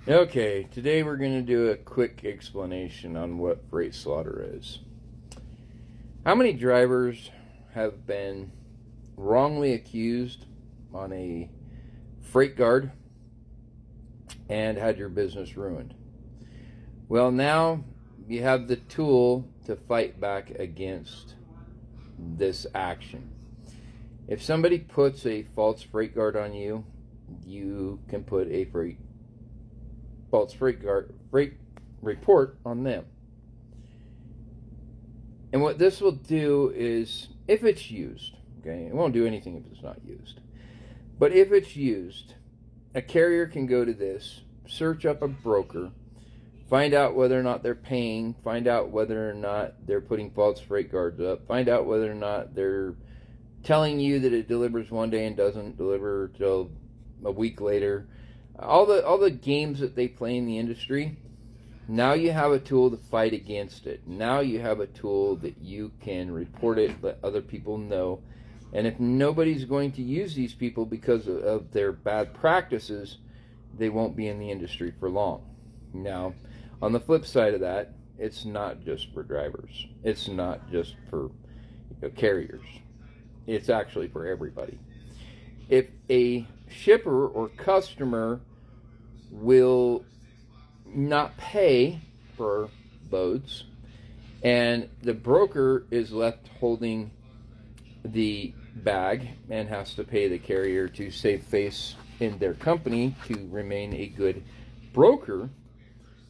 Okay, today we're going to do a quick explanation on what freight slaughter is. How many drivers have been wrongly accused on a freight guard and had your business ruined? Well, now you have the tool to fight back against this action. If somebody puts a false freight guard on you, you can put a false freight report on them. And what this will do is, if it's used, okay, it won't do anything if it's not used, but if it's used, a carrier can go to this, search up a broker, find out whether or not they're paying, find out whether or not they're putting false freight guards up, find out whether or not they're telling you that it delivers one day and doesn't deliver till a week later. All the games that they play in the industry, now you have a tool to fight against it. Now you have a tool that you can report it, let other people know. And if nobody's going to use these people because of their bad practices, they won't be in the industry for long. Now, on the flip side of that, it's not just for drivers. It's not just for carriers. It's actually for everybody. If a shipper or customer will not pay for loads and the broker is left holding the bag and has to pay the carrier to save face in their company to remain a good broker,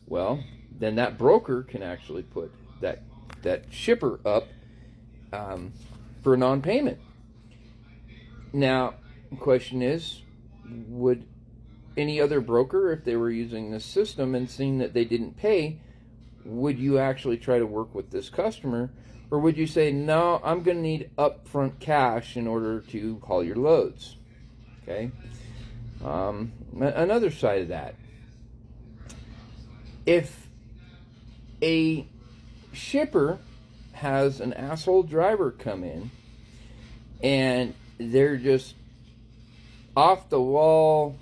well, then that broker can actually put that shipper up for non-payment. Now, the question is, would any other broker, if they were using this system and seeing that they didn't pay, would you actually try to work with this customer? Or would you say, no, I'm going to need upfront cash in order to haul your loads? Okay. Another side of that. If a shipper has an asshole driver come in and they're just off the wall,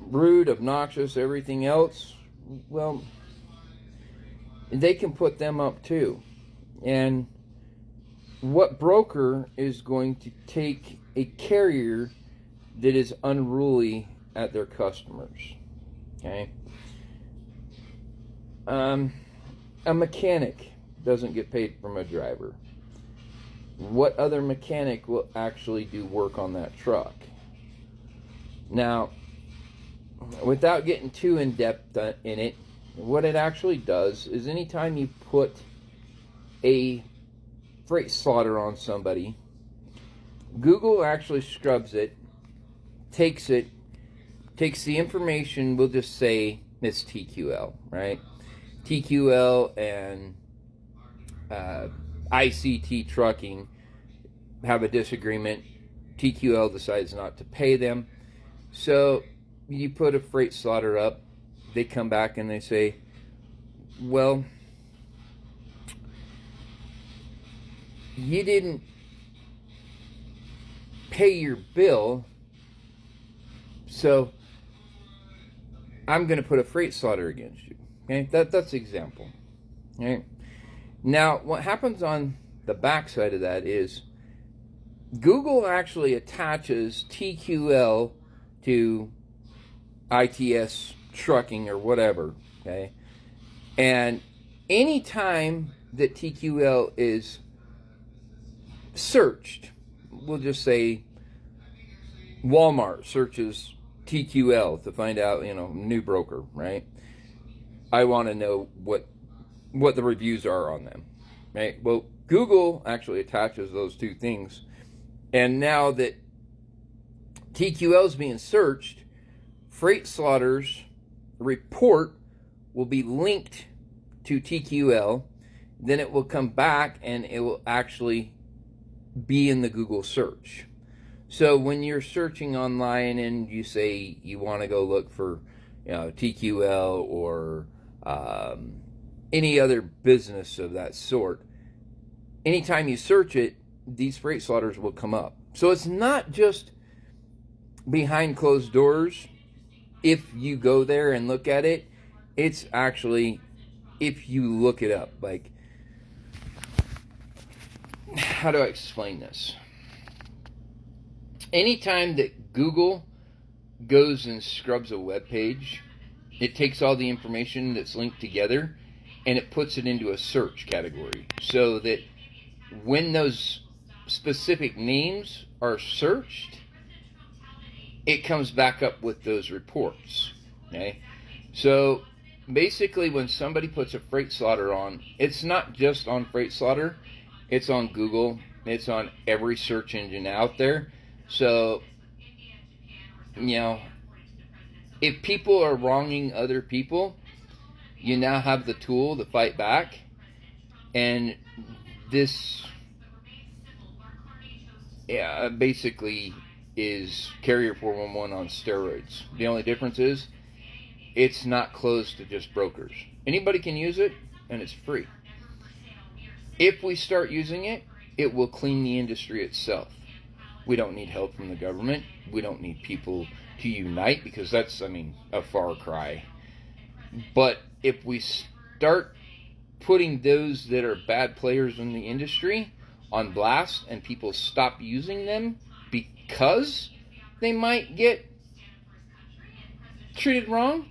rude, obnoxious, everything else, well, they can put them up too. And what broker is going to take a carrier that is unruly at their customers? Okay. A mechanic doesn't get paid from a driver. What other mechanic will actually do work on that truck? Now, without getting too in-depth in it, what it actually does is anytime you put a freight slaughter on somebody, Google actually scrubs it, takes the information, we'll just say it's TQL, right? TQL and ICT Trucking have a disagreement. TQL decides not to pay them. So you put a freight slaughter up, they come back and they say, well, you didn't pay your bill, so I'm going to put a freight slaughter against you. Okay, that's the example. Okay. Now, what happens on the backside of that is Google actually attaches TQL to ITS Trucking or whatever, okay? And anytime that TQL is searched, we'll just say Walmart searches TQL to find out, new broker, right? I want to know what the reviews are on them, right? Well, Google actually attaches those two things, and now that TQL is being searched, freight slaughter's report will be linked to TQL, then it will come back and it will actually be in the Google search. So when you're searching online and you say you want to go look for TQL or any other business of that sort, anytime you search it, these freight slaughters will come up. So it's not just behind closed doors if you go there and look at it, it's actually, if you look it up, like, how do I explain this? Anytime that Google goes and scrubs a web page, it takes all the information that's linked together and it puts it into a search category, so that when those specific names are searched, it comes back up with those reports. Okay? So basically, when somebody puts a freight slaughter on, it's not just on Freight Slaughter, it's on Google, it's on every search engine out there. So, if people are wronging other people, you now have the tool to fight back. And this, basically is Carrier 411 on steroids. The only difference is it's not closed to just brokers. Anybody can use it, and it's free. If we start using it, it will clean the industry itself. We don't need help from the government. We don't need people to unite, because that's, a far cry. But if we start putting those that are bad players in the industry on blast, and people stop using them because they might get treated wrong,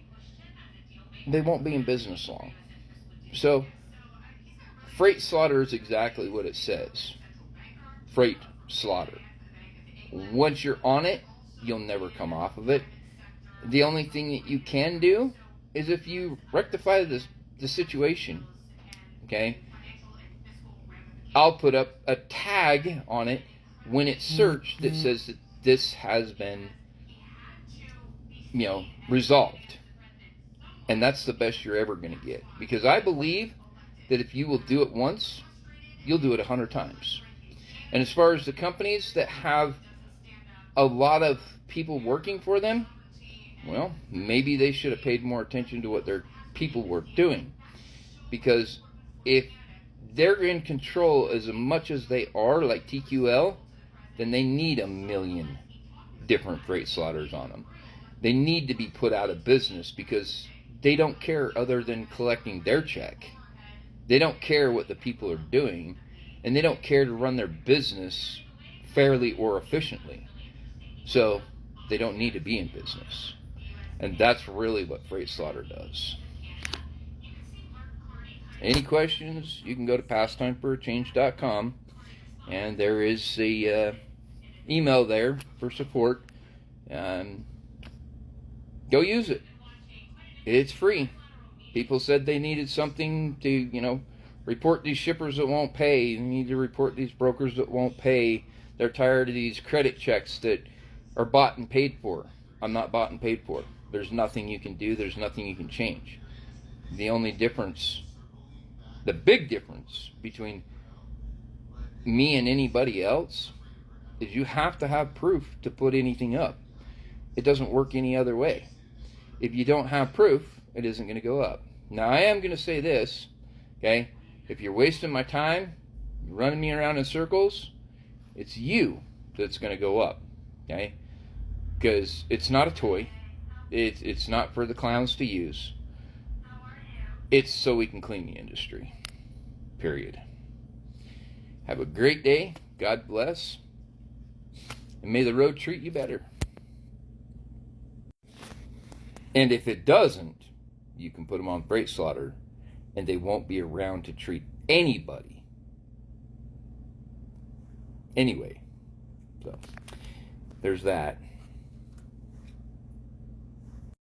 they won't be in business long. So, Freight Slaughter is exactly what it says. Freight Slaughter. Once you're on it, you'll never come off of it. The only thing that you can do is if you rectify the situation, okay, I'll put up a tag on it when it's searched that says that this has been, resolved. And that's the best you're ever going to get. Because I believe that if you will do it once, you'll do it 100 times. And as far as the companies that have a lot of people working for them, well, maybe they should have paid more attention to what their people were doing. Because if they're in control as much as they are, like TQL, then they need 1 million different freight slaughters on them. They need to be put out of business because they don't care other than collecting their check. They don't care what the people are doing, and they don't care to run their business fairly or efficiently. So they don't need to be in business. And that's really what Freight Slaughter does. Any questions, you can go to pastimeforachange.com, and there is the email there for support. Go use it. It's free. People said they needed something to, report these shippers that won't pay. They need to report these brokers that won't pay. They're tired of these credit checks that are bought and paid for. I'm not bought and paid for. There's nothing you can do. There's nothing you can change. The only difference, the big difference between me and anybody else is you have to have proof to put anything up. It doesn't work any other way. If you don't have proof, it isn't going to go up. Now, I am going to say this, okay? If you're wasting my time, you're running me around in circles, it's you that's going to go up, okay? Because it's not a toy. It's not for the clowns to use. It's so we can clean the industry. Period. Have a great day. God bless. And may the road treat you better. And if it doesn't, you can put them on Freight Slaughter, and they won't be around to treat anybody. Anyway, so there's that.